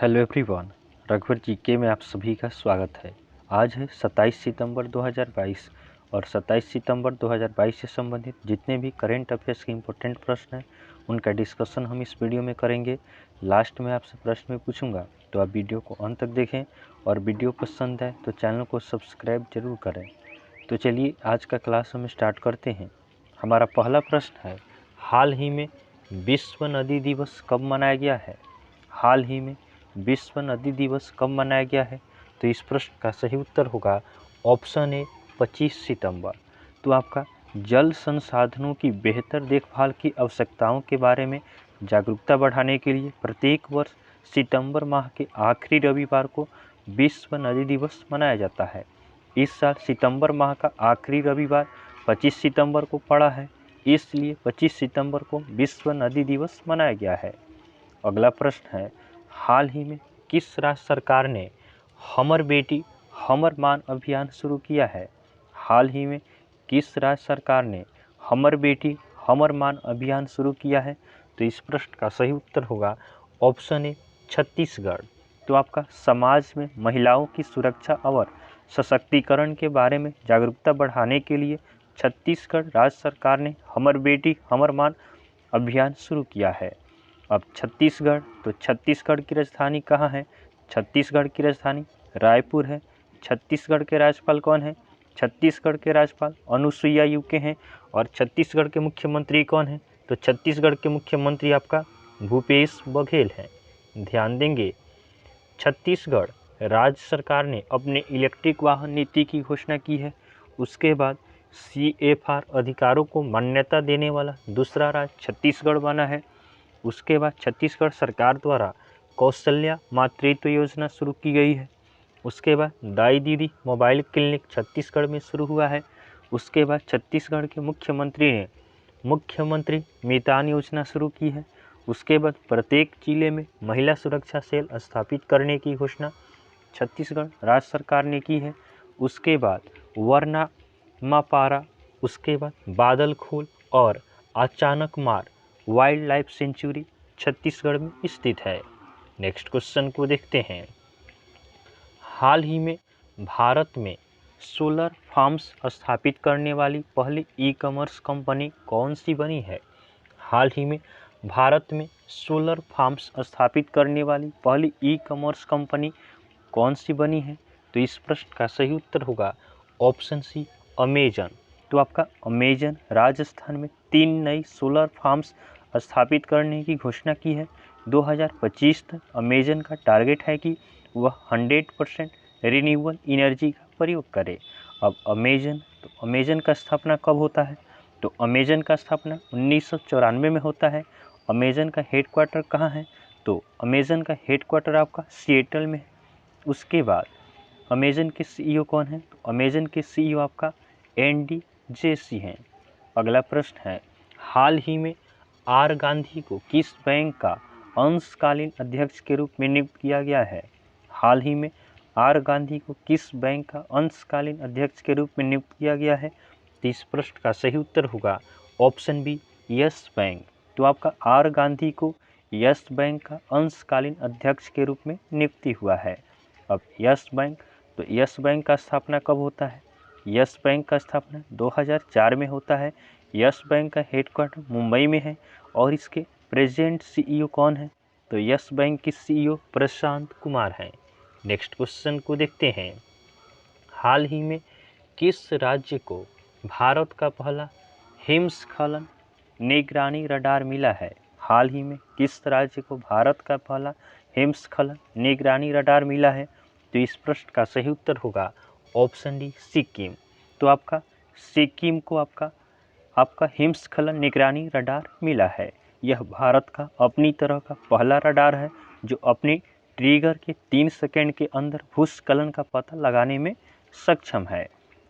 Hello everyone, रघुवर GK में आप सभी का स्वागत है। आज है 27 सितंबर 2022 और 27 सितंबर 2022 से संबंधित जितने भी करेंट अफेयर्स के इम्पोर्टेंट प्रश्न हैं उनका डिस्कशन हम इस वीडियो में करेंगे। लास्ट में आपसे प्रश्न में पूछूंगा, तो आप वीडियो को अंत तक देखें और वीडियो पसंद आए तो चैनल को सब्सक्राइब जरूर करें। तो चलिए आज का क्लास हम स्टार्ट करते हैं। हमारा पहला प्रश्न है, हाल ही में विश्व नदी दिवस कब मनाया गया है? हाल ही में विश्व नदी दिवस कब मनाया गया है? तो इस प्रश्न का सही उत्तर होगा ऑप्शन ए 25 सितंबर। तो आपका जल संसाधनों की बेहतर देखभाल की आवश्यकताओं के बारे में जागरूकता बढ़ाने के लिए प्रत्येक वर्ष सितंबर माह के आखिरी रविवार को विश्व नदी दिवस मनाया जाता है। इस साल सितंबर माह का आखिरी रविवार 25 सितंबर को पड़ा है, इसलिए 25 सितंबर को विश्व नदी दिवस मनाया गया है। अगला प्रश्न है, हाल ही में किस राज्य सरकार ने हमर बेटी हमर मान अभियान शुरू किया है? हाल ही में किस राज्य सरकार ने हमर बेटी हमर मान अभियान शुरू किया है? तो इस प्रश्न का सही उत्तर होगा ऑप्शन ए छत्तीसगढ़। तो आपका समाज में महिलाओं की सुरक्षा और सशक्तिकरण के बारे में जागरूकता बढ़ाने के लिए छत्तीसगढ़ राज्य सरकार ने हमर बेटी हमर मान अभियान शुरू किया है। अब छत्तीसगढ़, तो छत्तीसगढ़ की राजधानी कहाँ है? छत्तीसगढ़ की राजधानी रायपुर है। छत्तीसगढ़ के राज्यपाल कौन है? छत्तीसगढ़ के राज्यपाल अनुसुईया उइके हैं। और छत्तीसगढ़ के मुख्यमंत्री कौन है? तो छत्तीसगढ़ के मुख्यमंत्री आपका भूपेश बघेल हैं। ध्यान देंगे, छत्तीसगढ़ राज्य सरकार ने अपने इलेक्ट्रिक वाहन नीति की घोषणा की है। उसके बाद CFR अधिकारों को मान्यता देने वाला दूसरा राज्य छत्तीसगढ़ बना है। उसके बाद छत्तीसगढ़ सरकार द्वारा कौशल्या मातृत्व योजना शुरू की गई है। उसके बाद दाई दीदी मोबाइल क्लिनिक छत्तीसगढ़ में शुरू हुआ है। उसके बाद छत्तीसगढ़ के मुख्यमंत्री ने मुख्यमंत्री मितान योजना शुरू की है। उसके बाद प्रत्येक जिले में महिला सुरक्षा सेल स्थापित करने की घोषणा छत्तीसगढ़ राज्य सरकार ने की है। उसके बाद वर्नामापारा, उसके बाद बादलखोल और अचानक मार वाइल्ड लाइफ सेंचुरी छत्तीसगढ़ में स्थित है। नेक्स्ट क्वेश्चन को देखते हैं, हाल ही में भारत में सोलर फार्म्स स्थापित करने वाली पहली ई-कॉमर्स कंपनी कौन सी बनी है? हाल ही में भारत में सोलर फार्म्स स्थापित करने वाली पहली ई-कॉमर्स कंपनी कौन सी बनी है? तो इस प्रश्न का सही उत्तर होगा ऑप्शन सी अमेजन। तो आपका अमेजन राजस्थान में 3 नई सोलर फार्म्स स्थापित करने की घोषणा की है। 2025 तक अमेजन का टारगेट है कि वह 100% रिन्यूएबल एनर्जी का प्रयोग करे। अब अमेजन का स्थापना कब होता है? तो अमेजन का स्थापना 1994 में होता है। अमेजन का हेडक्वार्टर कहाँ है? तो अमेजन का हेडक्वार्टर आपका सिएटल में है। उसके बाद अमेजन के CEO कौन है? तो अमेजन के CEO आपका एंडी जेसी हैं। अगला प्रश्न है, हाल ही में आर गांधी को किस बैंक का अंशकालीन अध्यक्ष के रूप में नियुक्त किया गया है? हाल ही में आर गांधी को किस बैंक का अंशकालीन अध्यक्ष के रूप में नियुक्त किया गया है? तो इस प्रश्न का सही उत्तर होगा ऑप्शन बी यस बैंक। तो आपका आर गांधी को यस बैंक का अंशकालीन अध्यक्ष के रूप में नियुक्ति हुआ है। अब यस बैंक, तो यस बैंक का स्थापना कब होता है? यस बैंक का स्थापना 2004 में होता है। यस बैंक का हेडक्वार्टर मुंबई में है और इसके प्रेजेंट CEO कौन है? तो यस बैंक के CEO प्रशांत कुमार हैं। नेक्स्ट क्वेश्चन को देखते हैं, हाल ही में किस राज्य को भारत का पहला हिमस्खलन निगरानी रडार मिला है? हाल ही में किस राज्य को भारत का पहला हिमस्खलन निगरानी रडार मिला है? तो इस प्रश्न का सही उत्तर होगा ऑप्शन डी सिक्किम। तो आपका सिक्किम को आपका हिमस्खलन निगरानी रडार मिला है। यह भारत का अपनी तरह का पहला रडार है जो अपनी ट्रिगर के 3 सेकंड के अंदर भूस्खलन का पता लगाने में सक्षम है।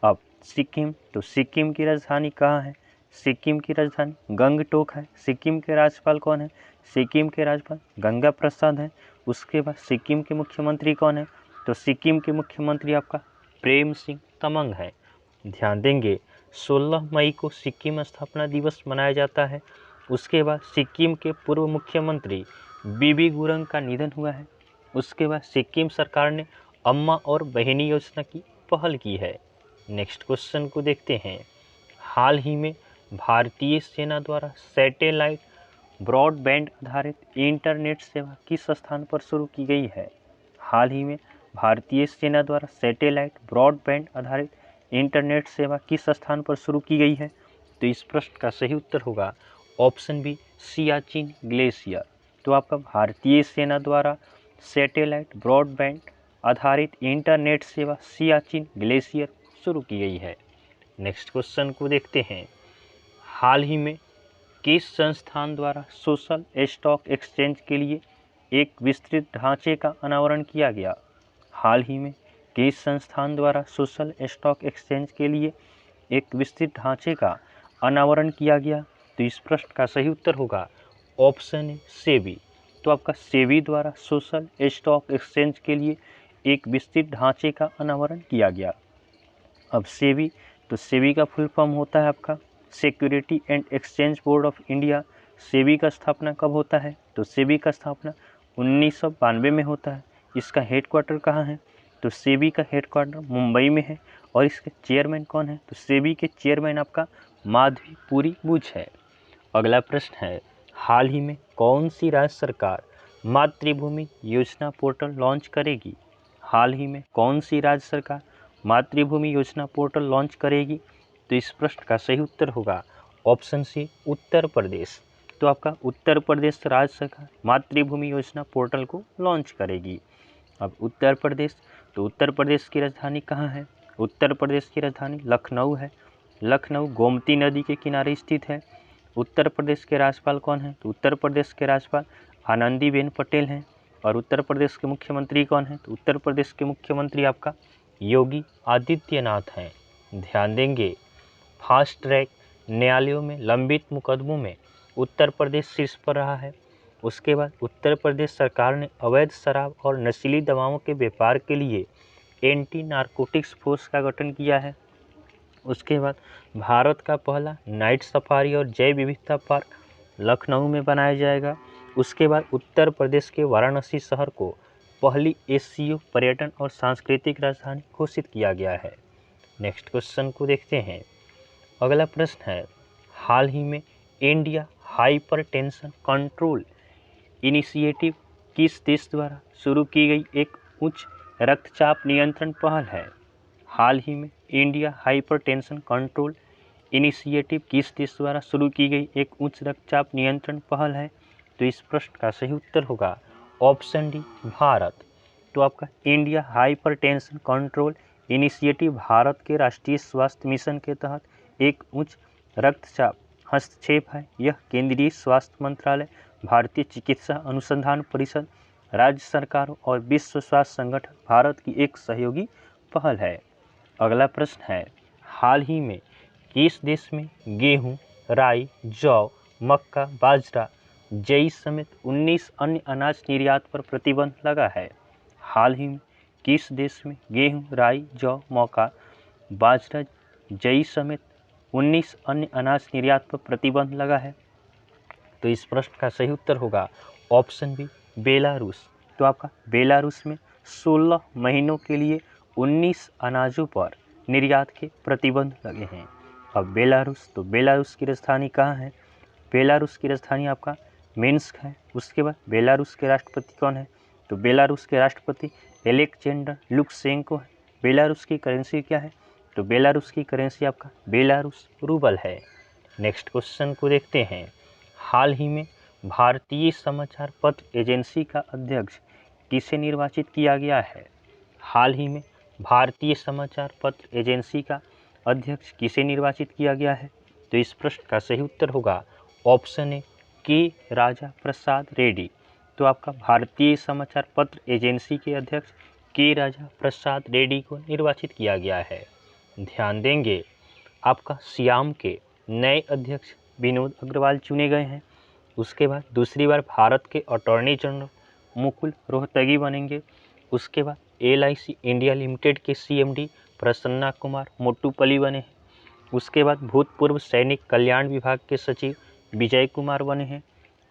अब सिक्किम, तो सिक्किम की राजधानी कहाँ है? सिक्किम की राजधानी गंगटोक है। सिक्किम के राज्यपाल कौन है? सिक्किम के राज्यपाल गंगा प्रसाद हैं। उसके बाद सिक्किम के मुख्यमंत्री कौन है? तो सिक्किम के मुख्यमंत्री आपका प्रेम सिंह तमंग है। ध्यान देंगे, 16 मई को सिक्किम स्थापना दिवस मनाया जाता है। उसके बाद सिक्किम के पूर्व मुख्यमंत्री बीबी गुरंग का निधन हुआ है। उसके बाद सिक्किम सरकार ने अम्मा और बहिनी योजना की पहल की है। नेक्स्ट क्वेश्चन को देखते हैं। हाल ही में भारतीय सेना द्वारा सैटेलाइट ब्रॉडबैंड आधारित इंटरनेट सेवा किस स्थान पर शुरू की गई है? हाल ही में भारतीय सेना द्वारा सैटेलाइट ब्रॉडबैंड आधारित इंटरनेट सेवा किस स्थान पर शुरू की गई है? तो इस प्रश्न का सही उत्तर होगा ऑप्शन बी, सियाचिन ग्लेशियर। तो आपका भारतीय सेना द्वारा सैटेलाइट ब्रॉडबैंड आधारित इंटरनेट सेवा सियाचिन ग्लेशियर शुरू की गई है। नेक्स्ट क्वेश्चन को देखते हैं। हाल ही में किस संस्थान द्वारा सोशल स्टॉक एक्सचेंज के लिए एक विस्तृत ढांचे का अनावरण किया गया? हाल ही में किस संस्थान द्वारा सोशल स्टॉक एक्सचेंज के लिए एक विस्तृत ढांचे का अनावरण किया गया? तो इस प्रश्न का सही उत्तर होगा ऑप्शन ए, सेबी। तो आपका सेबी द्वारा सोशल स्टॉक एक्सचेंज के लिए एक विस्तृत ढांचे का अनावरण किया गया। अब सेबी, तो सेबी का फुल फॉर्म होता है आपका security and exchange board of India. SEBI का स्थापना कब होता है? तो सेबी का स्थापना 1992 में होता है। इसका हेडक्वार्टर कहाँ है? तो सेबी का हेडक्वार्टर मुंबई में है। और इसके चेयरमैन कौन है? तो सेबी के चेयरमैन आपका माधवीपुरी बुच है। अगला प्रश्न है, हाल ही में कौन सी राज्य सरकार मातृभूमि योजना पोर्टल लॉन्च करेगी? हाल ही में कौन सी राज्य सरकार मातृभूमि योजना पोर्टल लॉन्च करेगी? तो इस प्रश्न का सही उत्तर होगा ऑप्शन सी, उत्तर प्रदेश। तो आपका उत्तर प्रदेश राज्य सरकार मातृभूमि योजना पोर्टल को लॉन्च करेगी। अब उत्तर प्रदेश, तो उत्तर प्रदेश की राजधानी कहाँ है? उत्तर प्रदेश की राजधानी लखनऊ है। लखनऊ गोमती नदी के किनारे स्थित है। उत्तर प्रदेश के राज्यपाल कौन है? तो उत्तर प्रदेश के राज्यपाल आनंदीबेन पटेल हैं। और उत्तर प्रदेश के मुख्यमंत्री कौन है? तो उत्तर प्रदेश के मुख्यमंत्री आपका योगी आदित्यनाथ हैं। ध्यान देंगे, फास्ट ट्रैक न्यायालयों में लंबित मुकदमों में उत्तर प्रदेश शीर्ष पर रहा है। उसके बाद उत्तर प्रदेश सरकार ने अवैध शराब और नशीली दवाओं के व्यापार के लिए एंटी नारकोटिक्स फोर्स का गठन किया है। उसके बाद भारत का पहला नाइट सफारी और जैव विविधता पार्क लखनऊ में बनाया जाएगा। उसके बाद उत्तर प्रदेश के वाराणसी शहर को पहली एससीओ पर्यटन और सांस्कृतिक राजधानी घोषित किया गया है। नेक्स्ट क्वेश्चन को देखते हैं। अगला प्रश्न है, हाल ही में इंडिया हाइपरटेंशन कंट्रोल इनिशिएटिव किस देश द्वारा शुरू की गई एक उच्च रक्तचाप नियंत्रण पहल है? हाल ही में इंडिया हाइपरटेंशन कंट्रोल इनिशिएटिव किस देश द्वारा शुरू की गई एक उच्च रक्तचाप नियंत्रण पहल है? तो इस प्रश्न का सही उत्तर होगा ऑप्शन डी, भारत। तो आपका India hypertension control initiative Bharat के राष्ट्रीय स्वास्थ्य मिशन के तहत एक उच्च रक्तचाप हस्तक्षेप है। यह केंद्रीय स्वास्थ्य मंत्रालय, भारतीय चिकित्सा अनुसंधान परिषद, राज्य सरकारों और विश्व स्वास्थ्य संगठन भारत की एक सहयोगी पहल है। अगला प्रश्न है, हाल ही में किस देश में गेहूं, राई, जौ, मक्का, बाजरा, जई समेत 19 अन्य अनाज निर्यात पर प्रतिबंध लगा है? हाल ही में किस देश में गेहूं, राई, जौ, मक्का, बाजरा, जई समेत 19 अन्य अनाज निर्यात पर प्रतिबंध लगा है? तो इस प्रश्न का सही उत्तर होगा ऑप्शन बी, बेलारूस। तो आपका बेलारूस में 16 महीनों के लिए 19 अनाजों पर निर्यात के प्रतिबंध लगे हैं। अब बेलारूस, तो बेलारूस की राजधानी कहाँ है? बेलारूस की राजधानी आपका मिन्स्क है। उसके बाद बेलारूस के राष्ट्रपति कौन है? तो बेलारूस के राष्ट्रपति एलेक्जेंडर लुकाशेंको है। बेलारूस की करेंसी क्या है? तो बेलारूस की करेंसी आपका बेलारूस रूबल है। नेक्स्ट क्वेश्चन को देखते हैं। हाल ही में भारतीय समाचार पत्र एजेंसी का अध्यक्ष किसे निर्वाचित किया गया है? हाल ही में भारतीय समाचार पत्र एजेंसी का अध्यक्ष किसे निर्वाचित किया गया है? तो इस प्रश्न का सही उत्तर होगा ऑप्शन ए, के राजा प्रसाद रेड्डी। तो आपका भारतीय समाचार पत्र एजेंसी के अध्यक्ष के राजा प्रसाद रेड्डी को निर्वाचित किया गया है। ध्यान देंगे, आपका सियाम के नए अध्यक्ष विनोद अग्रवाल चुने गए हैं। उसके बाद दूसरी बार भारत के अटॉर्नी जनरल मुकुल रोहतगी बनेंगे। उसके बाद LIC इंडिया लिमिटेड के CMD प्रसन्ना कुमार मोटूपली बने हैं। उसके बाद भूतपूर्व सैनिक कल्याण विभाग के सचिव विजय कुमार बने हैं।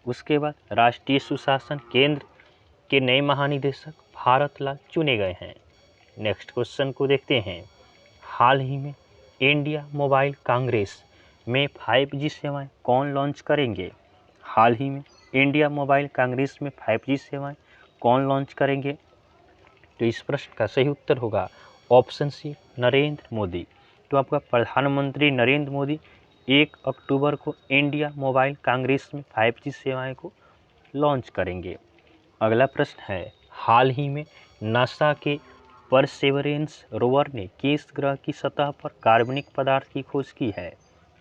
उसके बाद राष्ट्रीय सुशासन केंद्र के नए महानिदेशक भारत लाल चुने गए हैं। नेक्स्ट क्वेश्चन को देखते हैं। हाल ही में इंडिया मोबाइल कांग्रेस में 5G सेवाएं कौन लॉन्च करेंगे? हाल ही में इंडिया मोबाइल कांग्रेस में 5G सेवाएं कौन लॉन्च करेंगे? तो इस प्रश्न का सही उत्तर होगा ऑप्शन सी, नरेंद्र मोदी। तो आपका प्रधानमंत्री नरेंद्र मोदी 1 अक्टूबर को इंडिया मोबाइल कांग्रेस में 5G सेवाएं को लॉन्च करेंगे। अगला प्रश्न है, हाल ही में नासा के परसेवरेंस रोवर ने किस ग्रह की सतह पर कार्बनिक पदार्थ की खोज की है?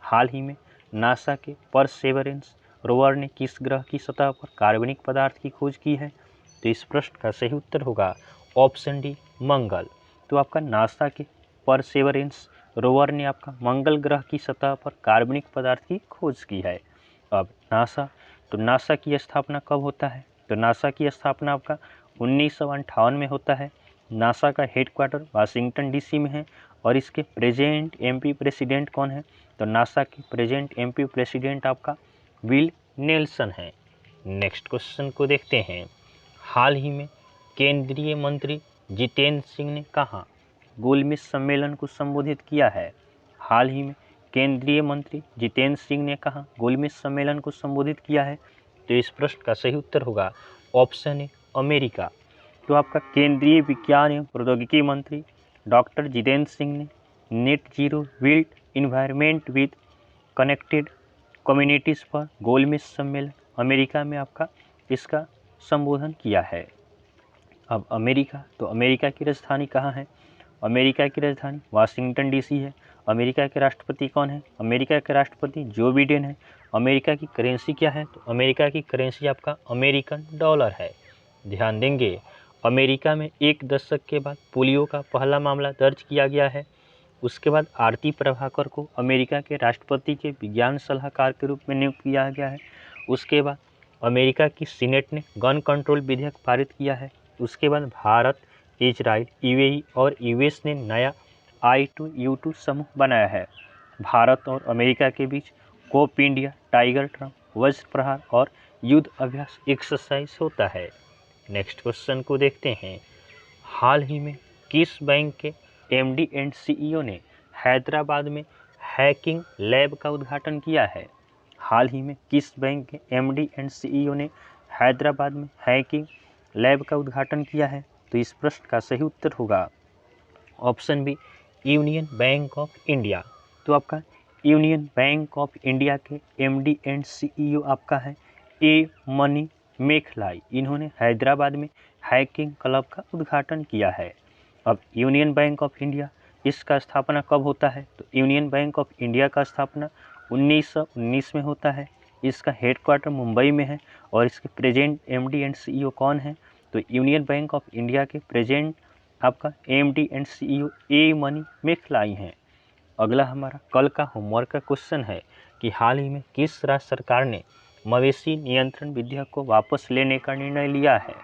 हाल ही में नासा के परसेवरेंस रोवर ने किस ग्रह की सतह पर कार्बनिक पदार्थ की खोज की है? तो इस प्रश्न का सही उत्तर होगा ऑप्शन डी, मंगल। तो आपका नासा के परसेवरेंस रोवर ने आपका मंगल ग्रह की सतह पर कार्बनिक पदार्थ की खोज की है। अब नासा की स्थापना कब होता है? तो नासा की स्थापना आपका 1958 में होता है। नासा का हेडक्वार्टर वाशिंगटन डीसी में है और इसके प्रेजेंट एमपी प्रेसिडेंट कौन है? तो नासा के प्रेजेंट एमपी प्रेसिडेंट आपका विल नेल्सन है। नेक्स्ट क्वेश्चन को देखते हैं। हाल ही में केंद्रीय मंत्री जितेंद्र सिंह ने कहाँ गोलमेज सम्मेलन को संबोधित किया है? हाल ही में केंद्रीय मंत्री जितेंद्र सिंह ने कहाँ गोलमेज सम्मेलन को संबोधित किया है? तो इस प्रश्न का सही उत्तर होगा ऑप्शन ए, अमेरिका। तो आपका केंद्रीय विज्ञान एवं प्रौद्योगिकी मंत्री डॉक्टर जितेंद्र सिंह ने net zero built environment with connected communities पर गोलमेज सम्मेलन अमेरिका में आपका इसका संबोधन किया है। अब अमेरिका, तो अमेरिका की राजधानी कहाँ है? अमेरिका की राजधानी वाशिंगटन डीसी है। अमेरिका के राष्ट्रपति कौन है? अमेरिका के राष्ट्रपति जो बिडेन है। अमेरिका की करेंसी क्या है? तो अमेरिका की करेंसी आपका अमेरिकन डॉलर है। ध्यान देंगे, अमेरिका में 1 दशक के बाद पोलियो का पहला मामला दर्ज किया गया है। उसके बाद आरती प्रभाकर को अमेरिका के राष्ट्रपति के विज्ञान सलाहकार के रूप में नियुक्त किया गया है। उसके बाद अमेरिका की सीनेट ने गन कंट्रोल विधेयक पारित किया है। उसके बाद भारत, इजराइल, यूएई और यूएस ने नया I2U2 समूह बनाया है। भारत और अमेरिका के बीच कोप इंडिया, टाइगर ट्रम्प, वज्र प्रहार और युद्ध अभ्यास एक्सरसाइज होता है। नेक्स्ट क्वेश्चन को देखते हैं। हाल ही में किस बैंक के MD एंड CEO ने हैदराबाद में हैकिंग लैब का उद्घाटन किया है? हाल ही में किस बैंक के MD एंड CEO ने हैदराबाद में हैकिंग लैब का उद्घाटन किया है? तो इस प्रश्न का सही उत्तर होगा option B, union bank of India. तो आपका यूनियन बैंक ऑफ इंडिया के MD एंड CEO आपका है ए मनी मेखलाई। इन्होंने हैदराबाद में हैकिंग क्लब का उद्घाटन किया है। अब यूनियन बैंक ऑफ इंडिया, इसका स्थापना कब होता है? तो यूनियन बैंक ऑफ इंडिया का स्थापना 1919 में होता है। इसका हेडक्वार्टर मुंबई में है और इसके प्रेजेंट MD एंड CEO कौन है? तो यूनियन बैंक ऑफ इंडिया के प्रेजेंट आपका MD and CEO A Manimekhalai हैं। अगला हमारा कल का होमवर्क का क्वेश्चन है कि हाल ही में किस राज्य सरकार ने मवेशी नियंत्रण विधेयक को वापस लेने का निर्णय लिया है?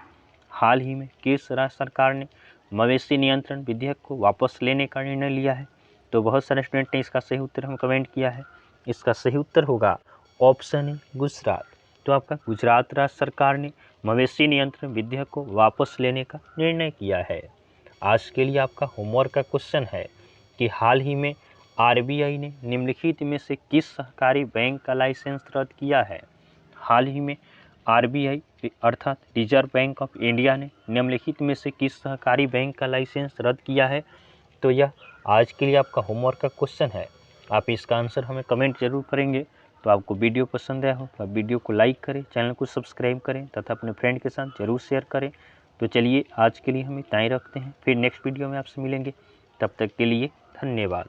हाल ही में किस राज्य सरकार ने मवेशी नियंत्रण विधेयक को वापस लेने का निर्णय लिया है? तो बहुत सारे स्टूडेंट ने इसका सही उत्तर हमें कमेंट किया है। इसका सही उत्तर होगा ऑप्शन ए, गुजरात। तो आपका गुजरात राज्य सरकार ने मवेशी नियंत्रण विधेयक को वापस लेने का निर्णय किया है। आज के लिए आपका होमवर्क का क्वेश्चन है कि हाल ही में RBI ने निम्नलिखित में से किस सहकारी बैंक का लाइसेंस रद्द किया है? हाल ही में RBI अर्थात रिजर्व बैंक ऑफ इंडिया ने निम्नलिखित में से किस सहकारी बैंक का लाइसेंस रद्द किया है? तो यह आज के लिए आपका होमवर्क का क्वेश्चन है। आप इसका आंसर हमें कमेंट जरूर करेंगे। तो आपको वीडियो पसंद आया हो तो आप वीडियो को लाइक करें, चैनल को सब्सक्राइब करें तथा अपने फ्रेंड के साथ जरूर शेयर करें। तो चलिए आज के लिए हम इतना ही रखते हैं, फिर नेक्स्ट वीडियो में आपसे मिलेंगे। तब तक के लिए धन्यवाद।